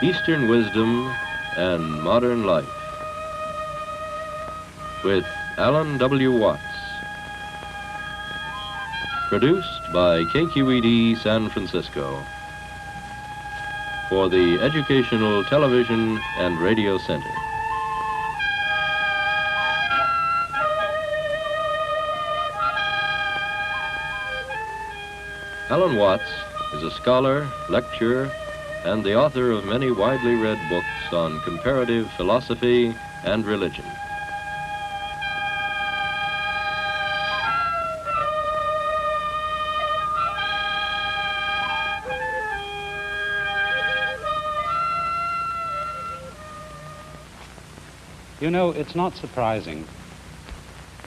Eastern Wisdom and Modern Life with Alan W. Watts. Produced by KQED San Francisco for the Educational Television and Radio Center. Alan Watts is a scholar, lecturer, and the author of many widely read books on comparative philosophy and religion. You know, it's not surprising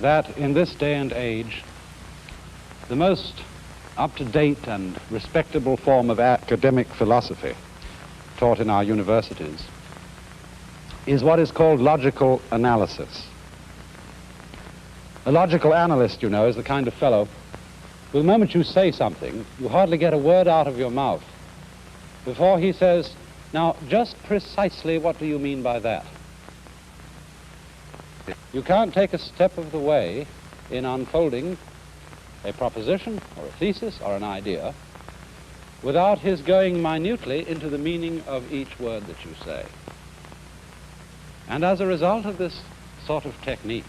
that in this day and age, the most up-to-date and respectable form of academic philosophy taught in our universities is what is called logical analysis. A logical analyst, you know, is the kind of fellow who, the moment you say something, you hardly get a word out of your mouth before he says, "Now, just precisely what do you mean by that?" You can't take a step of the way in unfolding a proposition or a thesis or an idea without his going minutely into the meaning of each word that you say. And as a result of this sort of technique,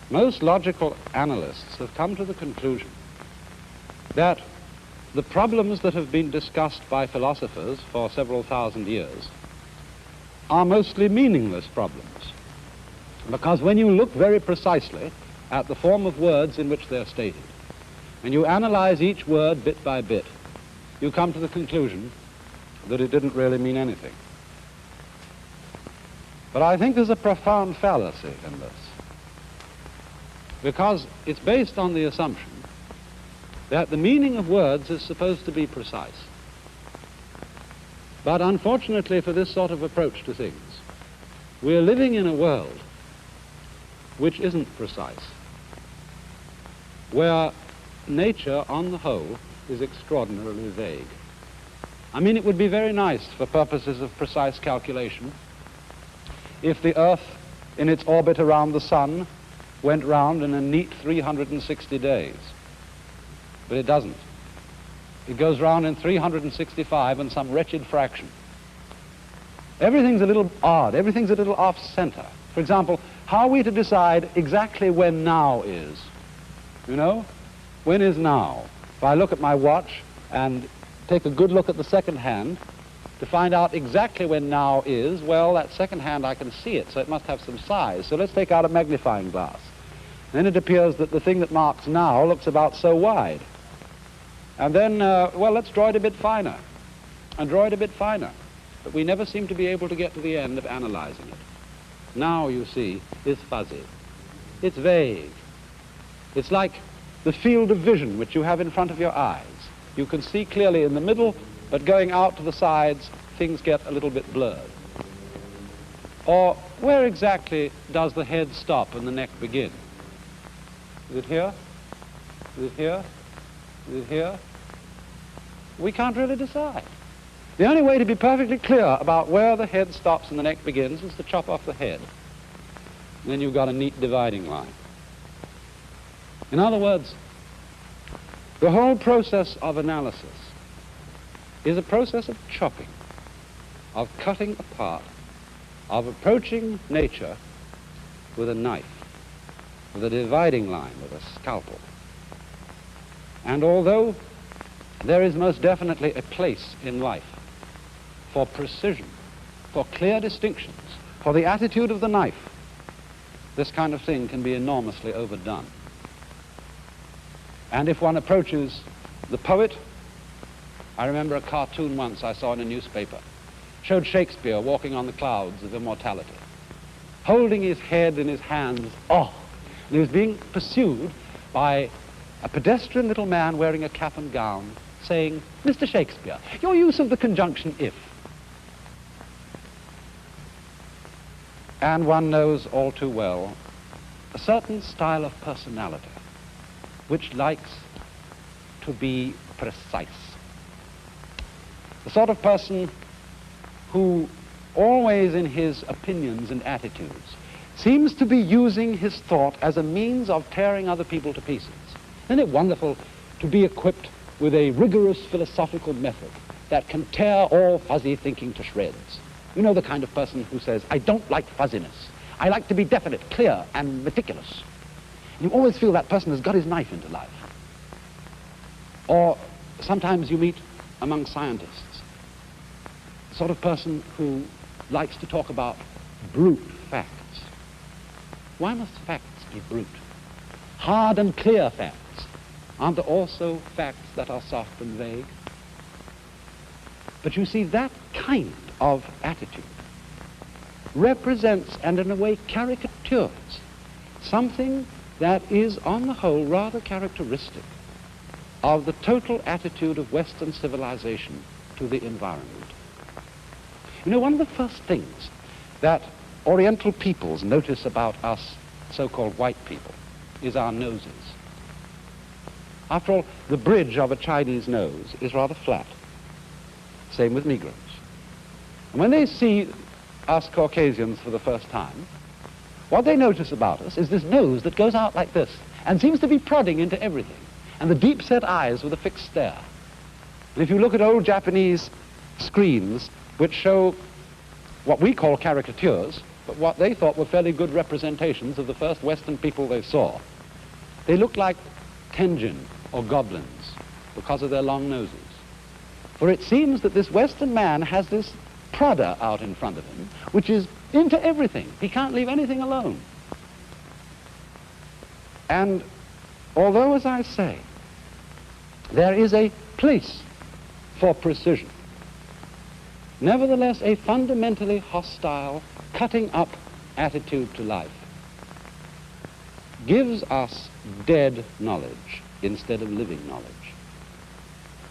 most logical analysts have come to the conclusion that the problems that have been discussed by philosophers for several thousand years are mostly meaningless problems. Because when you look very precisely at the form of words in which they're stated, and you analyze each word bit by bit, you come to the conclusion that it didn't really mean anything. But I think there's a profound fallacy in this, because it's based on the assumption that the meaning of words is supposed to be precise. But unfortunately for this sort of approach to things, we're living in a world which isn't precise, where nature, on the whole, is extraordinarily vague. I mean, it would be very nice for purposes of precise calculation if the Earth, in its orbit around the Sun, went round in a neat 360 days. But it doesn't. It goes round in 365 and some wretched fraction. Everything's a little odd. Everything's a little off-center. For example, how are we to decide exactly when now is? You know? When is now? If I look at my watch and take a good look at the second hand to find out exactly when now is, well, that second hand I can see it, so it must have some size. So let's take out a magnifying glass. Then it appears that the thing that marks now looks about so wide. And then, well, let's draw it a bit finer, and draw it a bit finer. But we never seem to be able to get to the end of analyzing it. Now, you see, is fuzzy. It's vague. It's like the field of vision which you have in front of your eyes. You can see clearly in the middle, but going out to the sides, things get a little bit blurred. Or where exactly does the head stop and the neck begin? Is it here? Is it here? Is it here? We can't really decide. The only way to be perfectly clear about where the head stops and the neck begins is to chop off the head. And then you've got a neat dividing line. In other words, the whole process of analysis is a process of chopping, of cutting apart, of approaching nature with a knife, with a dividing line, with a scalpel. And although there is most definitely a place in life for precision, for clear distinctions, for the attitude of the knife, this kind of thing can be enormously overdone. And if one approaches the poet, I remember a cartoon once I saw in a newspaper, showed Shakespeare walking on the clouds of immortality, holding his head in his hands, and he was being pursued by a pedestrian little man wearing a cap and gown, saying, "Mr. Shakespeare, your use of the conjunction if." And one knows all too well a certain style of personality which likes to be precise. The sort of person who always in his opinions and attitudes seems to be using his thought as a means of tearing other people to pieces. Isn't it wonderful to be equipped with a rigorous philosophical method that can tear all fuzzy thinking to shreds? You know, the kind of person who says, I don't like fuzziness. I like to be definite, clear, and meticulous. You always feel that person has got his knife into life. Or sometimes you meet among scientists, the sort of person who likes to talk about brute facts. Why must facts be brute? Hard and clear facts. Aren't there also facts that are soft and vague? But you see, that kind of attitude represents and in a way caricatures something that is on the whole rather characteristic of the total attitude of Western civilization to the environment. You know, one of the first things that Oriental peoples notice about us so-called white people is our noses. After all, the bridge of a Chinese nose is rather flat. Same with Negroes. And when they see us Caucasians for the first time, what they notice about us is this nose that goes out like this and seems to be prodding into everything, and the deep-set eyes with a fixed stare. And if you look at old Japanese screens which show what we call caricatures, but what they thought were fairly good representations of the first Western people they saw, they look like Tenjin or goblins because of their long noses. For it seems that this Western man has this prodder out in front of him, which is into everything. He can't leave anything alone. And although, as I say, there is a place for precision, nevertheless a fundamentally hostile, cutting up attitude to life gives us dead knowledge instead of living knowledge.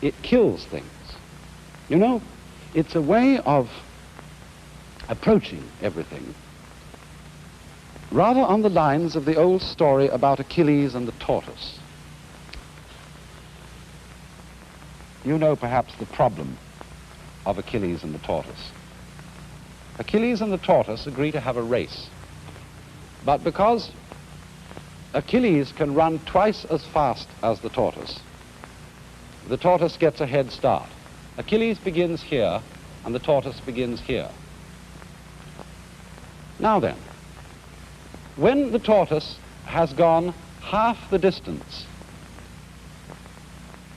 It kills things. You know, it's a way of approaching everything rather on the lines of the old story about Achilles and the tortoise. You know perhaps the problem of Achilles and the tortoise. Achilles and the tortoise agree to have a race, but because Achilles can run twice as fast as the tortoise gets a head start. Achilles begins here, and the tortoise begins here. Now then, when the tortoise has gone half the distance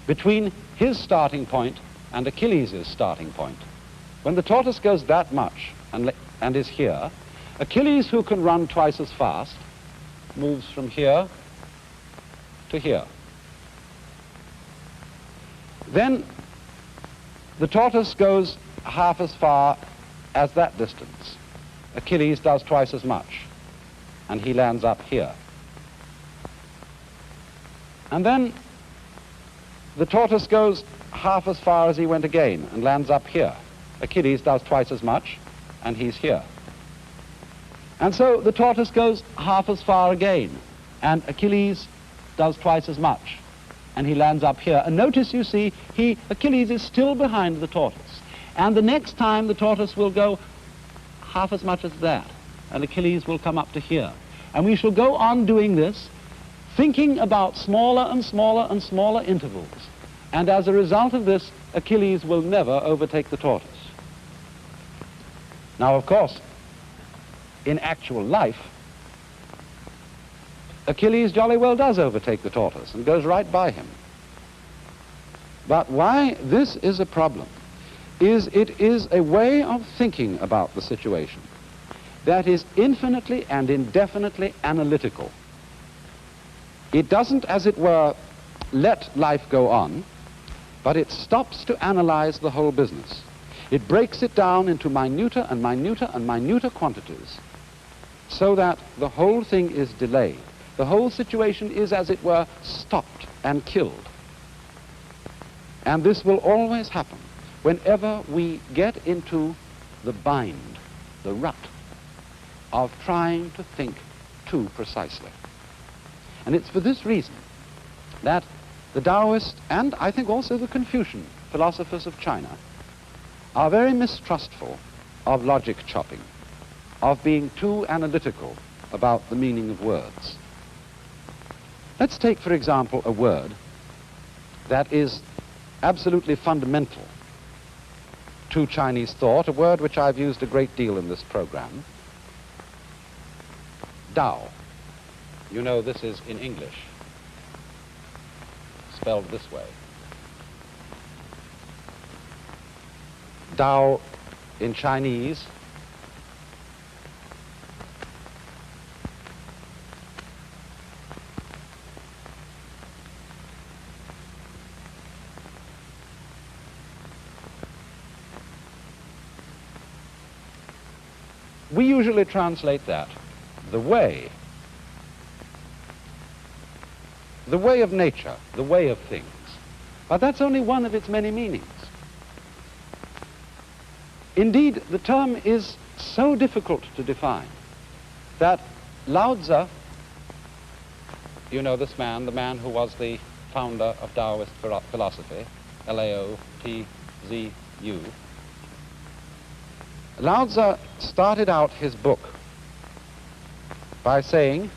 between his starting point and Achilles' starting point, when the tortoise goes that much and is here, Achilles, who can run twice as fast, moves from here to here. Then the tortoise goes half as far as that distance. Achilles does twice as much, and he lands up here. And then the tortoise goes half as far as he went again and lands up here. Achilles does twice as much, and he's here. And so the tortoise goes half as far again, and Achilles does twice as much, and he lands up here. And notice, you see, Achilles is still behind the tortoise. And the next time the tortoise will go half as much as that, and Achilles will come up to here. And we shall go on doing this, thinking about smaller and smaller and smaller intervals. And as a result of this, Achilles will never overtake the tortoise. Now, of course, in actual life, Achilles jolly well does overtake the tortoise and goes right by him. But why this is a problem is it is a way of thinking about the situation that is infinitely and indefinitely analytical. It doesn't, as it were, let life go on, but it stops to analyze the whole business. It breaks it down into minuter and minuter and minuter quantities so that the whole thing is delayed. The whole situation is, as it were, stopped and killed. And this will always happen whenever we get into the bind, the rut, of trying to think too precisely. And it's for this reason that the Taoist, and I think also the Confucian philosophers of China, are very mistrustful of logic chopping, of being too analytical about the meaning of words. Let's take, for example, a word that is absolutely fundamental to Chinese thought, a word which I've used a great deal in this program, Tao. You know this is in English, spelled this way. Tao in Chinese we usually translate that the way of nature, the way of things. But that's only one of its many meanings. Indeed, the term is so difficult to define that Lao Tzu, you know this man, the man who was the founder of Taoist philosophy, Lao-Tzu, Lao Tzu started out his book by saying,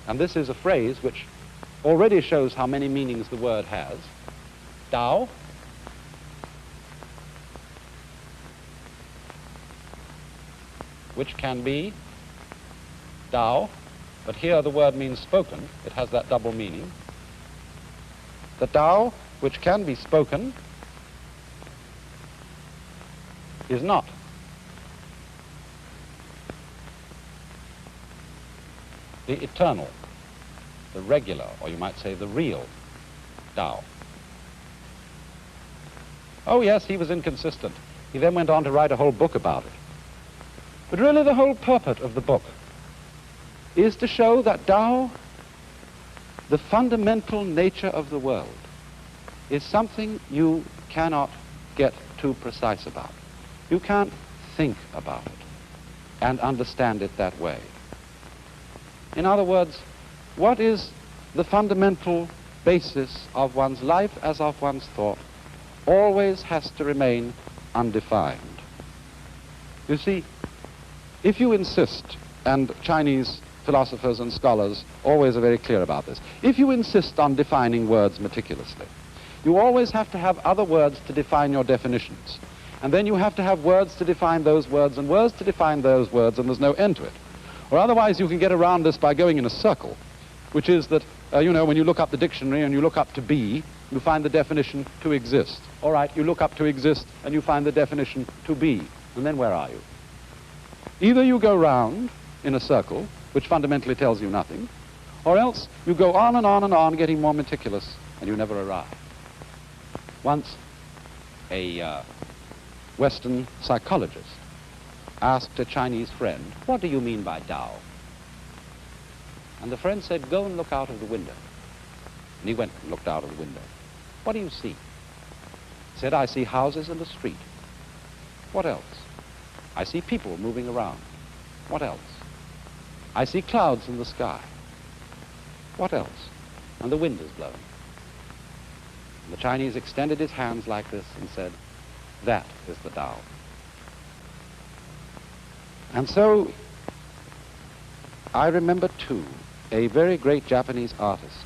and this is a phrase which already shows how many meanings the word has, Tao, which can be Tao, but here the word means spoken. It has that double meaning. The Tao, which can be spoken, is not. The eternal, the regular, or you might say the real Tao. Oh yes, he was inconsistent. He then went on to write a whole book about it. But really the whole purport of the book is to show that Tao, the fundamental nature of the world, is something you cannot get too precise about. You can't think about it and understand it that way. In other words, what is the fundamental basis of one's life as of one's thought always has to remain undefined. You see, if you insist, and Chinese philosophers and scholars always are very clear about this, if you insist on defining words meticulously, you always have to have other words to define your definitions. And then you have to have words to define those words and words to define those words, and there's no end to it. Or otherwise you can get around this by going in a circle, which is that, you know, when you look up the dictionary and you look up to be, you find the definition to exist. All right, you look up to exist and you find the definition to be. And then where are you? Either you go round in a circle, which fundamentally tells you nothing, or else you go on and on and on, getting more meticulous, and you never arrive. Once, a Western psychologist asked a Chinese friend, "What do you mean by Tao?" And the friend said, "Go and look out of the window." And he went and looked out of the window. "What do you see?" He said, "I see houses and a street." "What else?" "I see people moving around." "What else?" "I see clouds in the sky." "What else?" "And the wind is blowing." And the Chinese extended his hands like this and said, "That is the Tao." And so I remember too a very great Japanese artist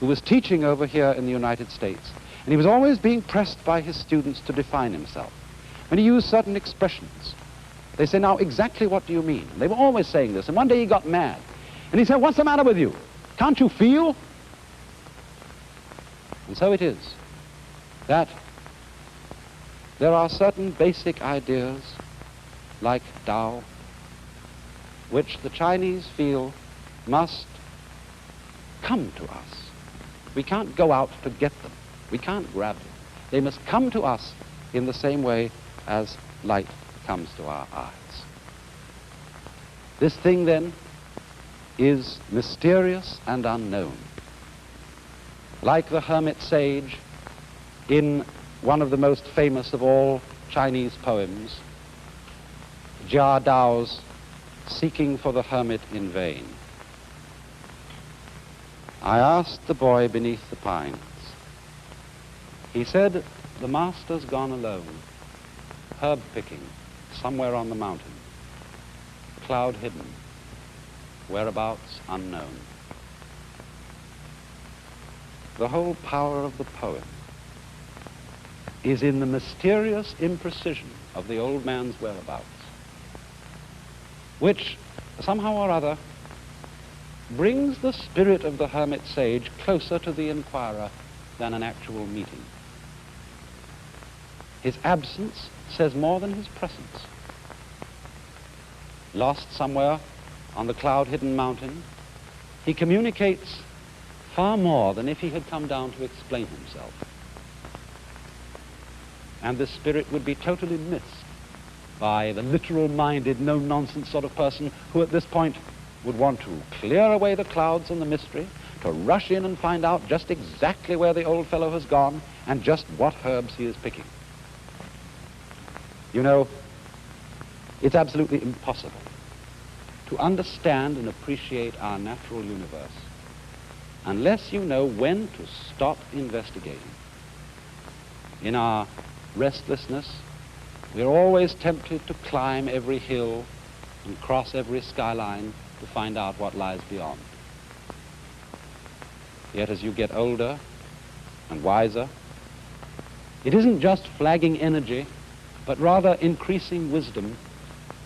who was teaching over here in the United States, and he was always being pressed by his students to define himself. And he used certain expressions. They say, "Now exactly what do you mean?" And they were always saying this, and one day he got mad. And he said, "What's the matter with you? Can't you feel?" And so it is that there are certain basic ideas like Tao, which the Chinese feel must come to us. We can't go out to get them. We can't grab them. They must come to us in the same way as light comes to our eyes. This thing, then, is mysterious and unknown. Like the hermit sage in one of the most famous of all Chinese poems, Jia Dao's Seeking for the Hermit in Vain. I asked the boy beneath the pines. He said, "The master's gone alone, herb picking, somewhere on the mountain, cloud hidden, whereabouts unknown. The whole power of the poem is in the mysterious imprecision of the old man's whereabouts, which somehow or other brings the spirit of the hermit sage closer to the inquirer than an actual meeting. His absence says more than his presence. Lost somewhere on the cloud-hidden mountain, he communicates far more than if he had come down to explain himself. And this spirit would be totally missed by the literal-minded, no-nonsense sort of person who at this point would want to clear away the clouds and the mystery, to rush in and find out just exactly where the old fellow has gone and just what herbs he is picking. You know, it's absolutely impossible to understand and appreciate our natural universe unless you know when to stop investigating. In our restlessness, we're always tempted to climb every hill and cross every skyline to find out what lies beyond. Yet as you get older and wiser, it isn't just flagging energy, but rather increasing wisdom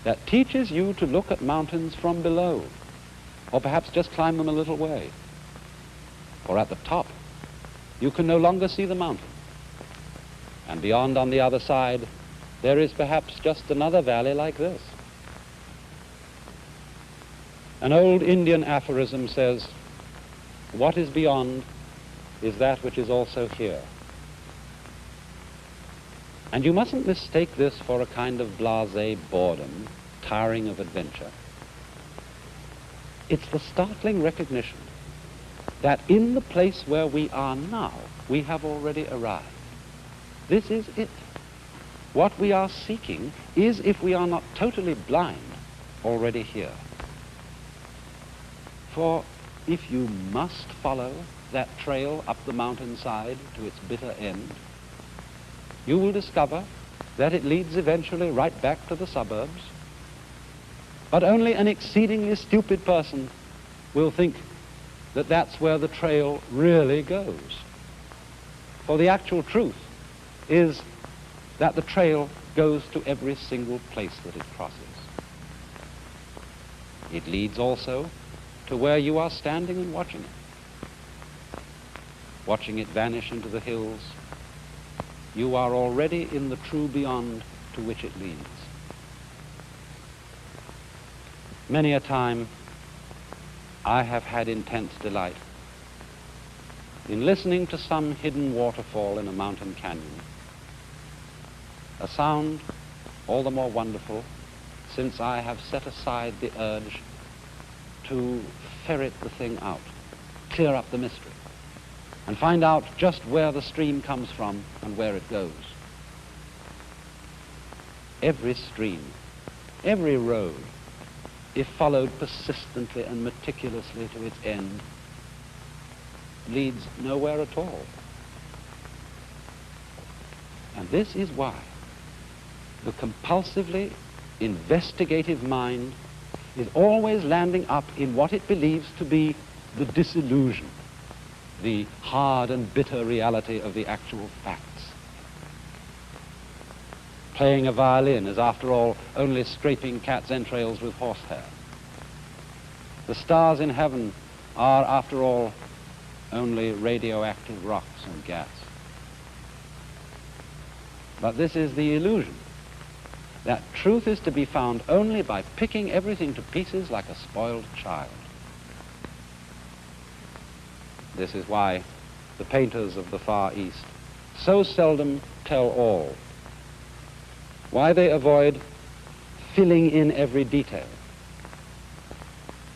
that teaches you to look at mountains from below, or perhaps just climb them a little way. For at the top, you can no longer see the mountain. And beyond on the other side, there is perhaps just another valley like this. An old Indian aphorism says, "What is beyond is that which is also here." And you mustn't mistake this for a kind of blasé boredom, tiring of adventure. It's the startling recognition that in the place where we are now, we have already arrived. This is it. What we are seeking is, if we are not totally blind, already here. For if you must follow that trail up the mountainside to its bitter end, you will discover that it leads eventually right back to the suburbs. But only an exceedingly stupid person will think that that's where the trail really goes. For the actual truth is that the trail goes to every single place that it crosses. It leads also to where you are standing and watching it vanish into the hills. You are already in the true beyond to which it leads. Many a time I have had intense delight in listening to some hidden waterfall in a mountain canyon, a sound all the more wonderful since I have set aside the urge to ferret the thing out, clear up the mystery, and find out just where the stream comes from and where it goes. Every stream, every road, if followed persistently and meticulously to its end, leads nowhere at all. And this is why the compulsively investigative mind is always landing up in what it believes to be the disillusion, the hard and bitter reality of the actual facts. Playing a violin is, after all, only scraping cat's entrails with horsehair. The stars in heaven are, after all, only radioactive rocks and gas. But this is the illusion, that truth is to be found only by picking everything to pieces like a spoiled child. This is why the painters of the Far East so seldom tell all, why they avoid filling in every detail,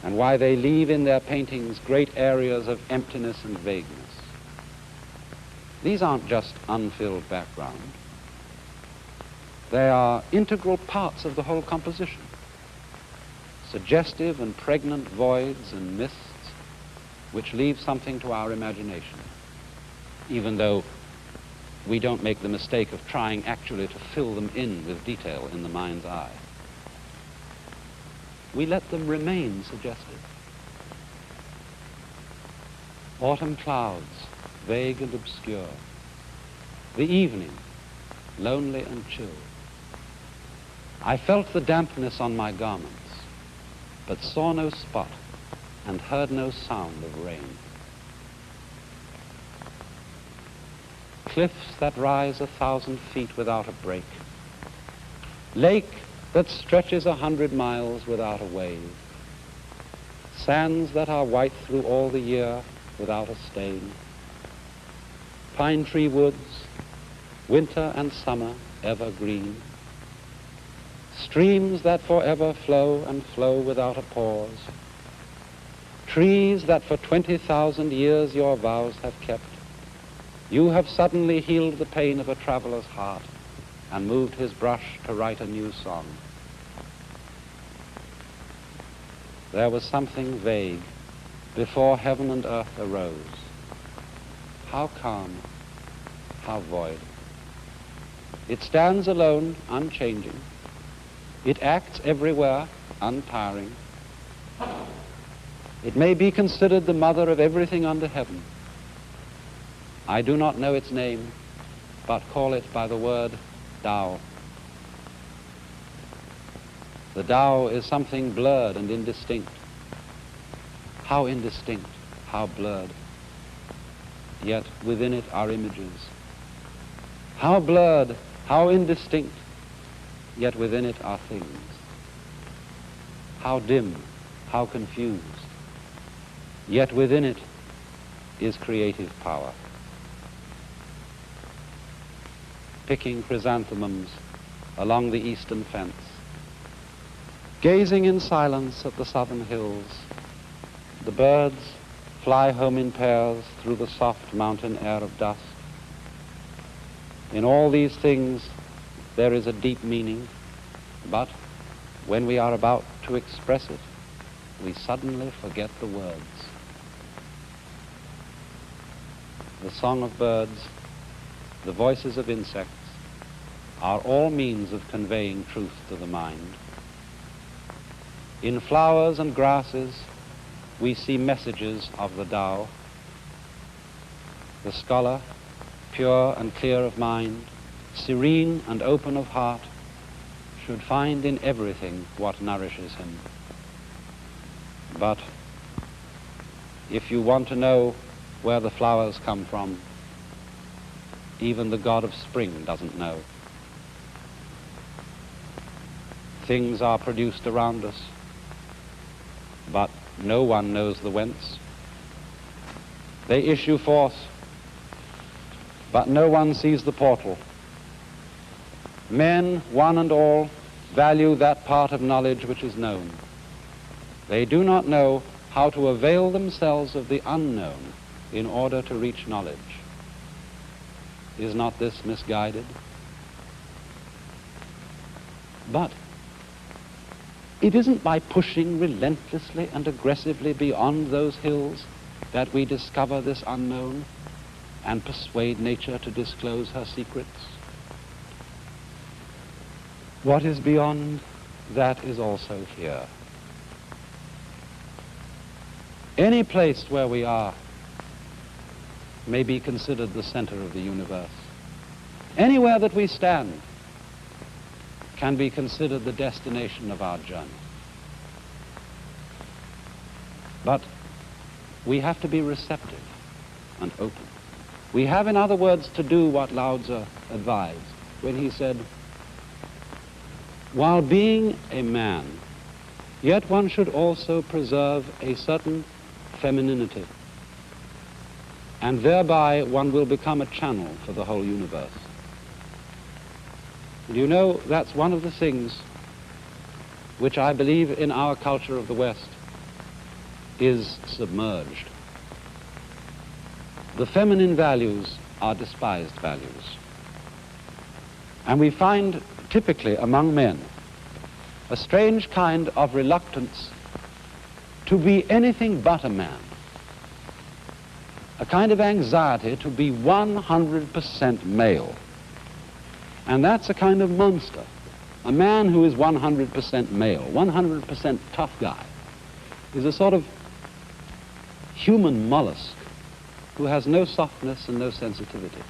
and why they leave in their paintings great areas of emptiness and vagueness. These aren't just unfilled background. They are integral parts of the whole composition, suggestive and pregnant voids and mists which leave something to our imagination, even though we don't make the mistake of trying actually to fill them in with detail in the mind's eye. We let them remain suggestive. Autumn clouds, vague and obscure. The evening, lonely and chill. I felt the dampness on my garments, but saw no spot and heard no sound of rain. Cliffs that rise 1,000 feet without a break. Lake that stretches 100 miles without a wave. Sands that are white through all the year without a stain. Pine tree woods, winter and summer evergreen. Streams that forever flow and flow without a pause. Trees that for 20,000 years your vows have kept. You have suddenly healed the pain of a traveler's heart and moved his brush to write a new song. There was something vague before heaven and earth arose. How calm, how void. It stands alone, unchanging. It acts everywhere, untiring. It may be considered the mother of everything under heaven. I do not know its name, but call it by the word Tao. The Tao is something blurred and indistinct. How indistinct, how blurred. Yet within it are images. How blurred, how indistinct, yet within it are things. How dim, how confused, yet within it is creative power. Picking chrysanthemums along the eastern fence, gazing in silence at the southern hills. The birds fly home in pairs through the soft mountain air of dusk. In all these things there is a deep meaning, but when we are about to express it, we suddenly forget the words. The song of birds, the voices of insects, are all means of conveying truth to the mind. In flowers and grasses, we see messages of the Tao. The scholar, pure and clear of mind, serene and open of heart, should find in everything what nourishes him. But if you want to know where the flowers come from, even the god of spring doesn't know. Things are produced around us, but no one knows the whence. They issue forth, but no one sees the portal. Men, one and all, value that part of knowledge which is known. They do not know how to avail themselves of the unknown in order to reach knowledge. Is not this misguided? But it isn't by pushing relentlessly and aggressively beyond those hills that we discover this unknown and persuade nature to disclose her secrets. What is beyond, that is also here. Any place where we are may be considered the center of the universe. Anywhere that we stand can be considered the destination of our journey. But we have to be receptive and open. We have, in other words, to do what Lao Tzu advised when he said, while being a man, yet one should also preserve a certain femininity, and thereby one will become a channel for the whole universe. And you know, that's one of the things which I believe in our culture of the West is submerged. The feminine values are despised values. And we find typically among men a strange kind of reluctance to be anything but a man. a kind of anxiety to be 100% male. And that's a kind of monster. A man who is 100% male, 100% tough guy, is a sort of human mollusk who has no softness and no sensitivity.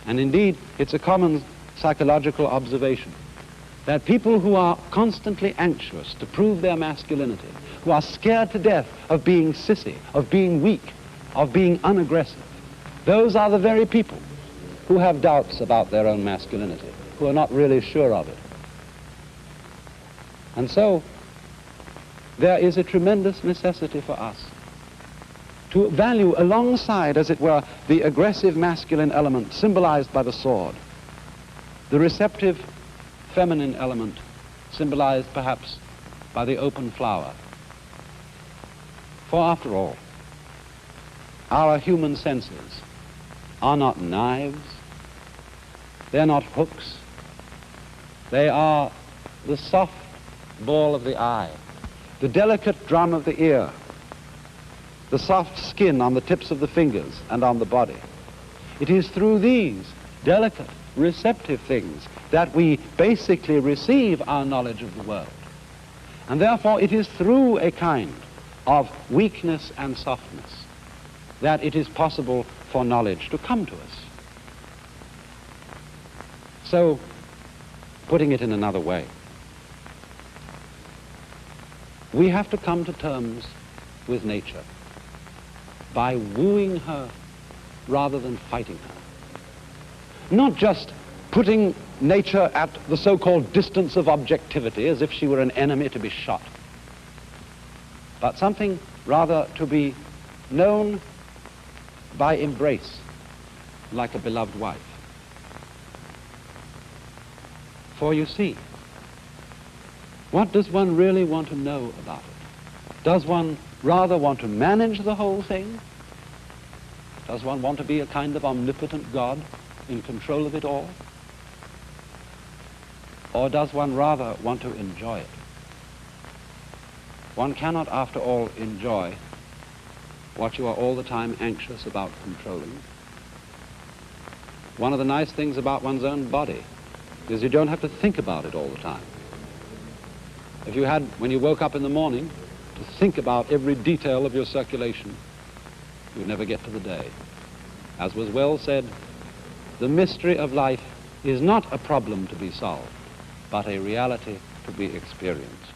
And indeed, it's a common psychological observation that people who are constantly anxious to prove their masculinity, who are scared to death of being sissy, of being weak, of being unaggressive, those are the very people who have doubts about their own masculinity, who are not really sure of it. And so, there is a tremendous necessity for us to value alongside, as it were, the aggressive masculine element symbolized by the sword, the receptive feminine element symbolized perhaps by the open flower. For after all, our human senses are not knives, they're not hooks, they are the soft ball of the eye, the delicate drum of the ear, the soft skin on the tips of the fingers and on the body. It is through these delicate, receptive things that we basically receive our knowledge of the world. And therefore it is through a kind of weakness and softness that it is possible for knowledge to come to us. So, putting it in another way, we have to come to terms with nature by wooing her rather than fighting her. Not just putting nature at the so-called distance of objectivity as if she were an enemy to be shot, but something rather to be known by embrace, like a beloved wife. For you see, what does one really want to know about it? Does one rather want to manage the whole thing? Does one want to be a kind of omnipotent God in control of it all? Or does one rather want to enjoy it? One cannot, after all, enjoy what you are all the time anxious about controlling. One of the nice things about one's own body is you don't have to think about it all the time. If you had, when you woke up in the morning, to think about every detail of your circulation, you'd never get to the day. As was well said, the mystery of life is not a problem to be solved, but a reality to be experienced.